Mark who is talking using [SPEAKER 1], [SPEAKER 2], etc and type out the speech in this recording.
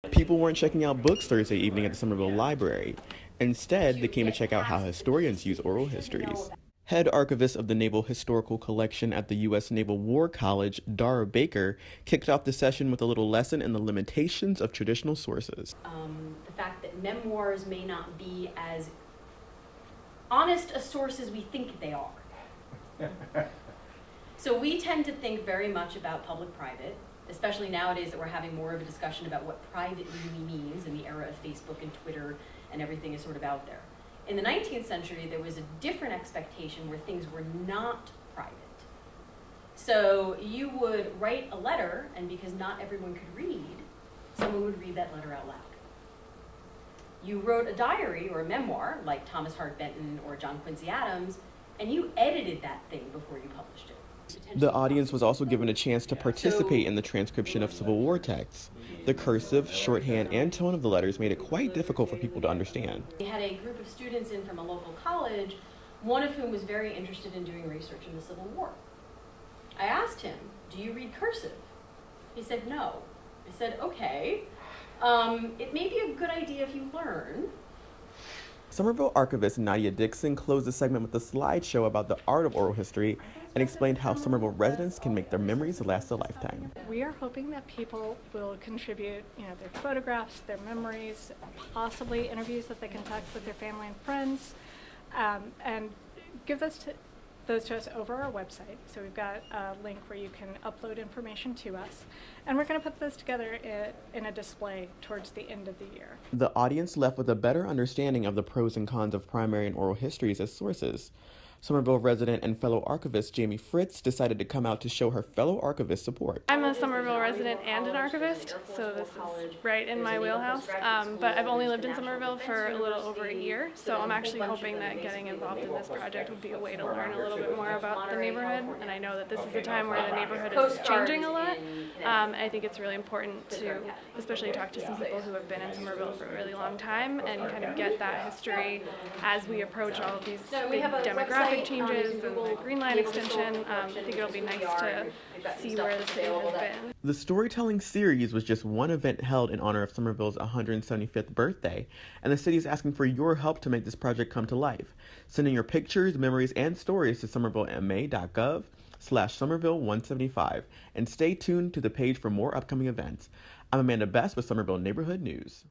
[SPEAKER 1] People weren't checking out books Thursday evening at the Somerville Library. Instead, they came to check out how historians use oral histories. Head archivist of the Naval Historical Collection at the U.S. Naval War College, Dara Baker, kicked off the session with a little lesson in the limitations of traditional sources.
[SPEAKER 2] The fact that memoirs may not be as honest a source as we think they are. So we tend to think very much about public-private, especially nowadays that we're having more of a discussion about what private really means in the era of Facebook and Twitter and everything is sort of out there. In the 19th century, there was a different expectation where things were not private. So you would write a letter, and because not everyone could read, someone would read that letter out loud. You wrote a diary or a memoir, like Thomas Hart Benton or John Quincy Adams, and you edited that thing before you published it.
[SPEAKER 1] The audience was also given a chance to participate in the transcription of Civil War texts. The cursive, shorthand, and tone of the letters made it quite difficult for people to understand.
[SPEAKER 2] We had a group of students in from a local college, one of whom was very interested in doing research in the Civil War. I asked him, "Do you read cursive?" He said, "No." I said, "Okay, it may be a good idea if you learn."
[SPEAKER 1] Somerville archivist Nadia Dixon closed the segment with a slideshow about the art of oral history and explained how Somerville residents can make their memories last a lifetime.
[SPEAKER 3] We are hoping that people will contribute, their photographs, their memories, possibly interviews that they conduct with their family and friends, and give those to us over our website. So we've got a link where you can upload information to us, and we're going to put this together in a display towards the end of the year.
[SPEAKER 1] The audience left with a better understanding of the pros and cons of primary and oral histories as sources. Somerville resident and fellow archivist Jamie Fritz decided to come out to show her fellow archivist support.
[SPEAKER 4] I'm a Somerville resident and an archivist, so this is right in my wheelhouse, but I've only lived in Somerville for a little over a year, so I'm actually hoping that getting involved in this project would be a way to learn a little bit more about the neighborhood, and I know that this is a time where the neighborhood is changing a lot. I think it's really important to especially talk to some people who have been in Somerville for a really long time and kind of get that history as we approach all of these big demographic changes and the Green Line extension. I think it'll be nice to see where the city has been.
[SPEAKER 1] The storytelling series was just one event held in honor of Somerville's 175th birthday, and the city is asking for your help to make this project come to life. Send in your pictures, memories, and stories to somervillema.gov/Somerville175, and stay tuned to the page for more upcoming events. I'm Amanda Best with Somerville Neighborhood News.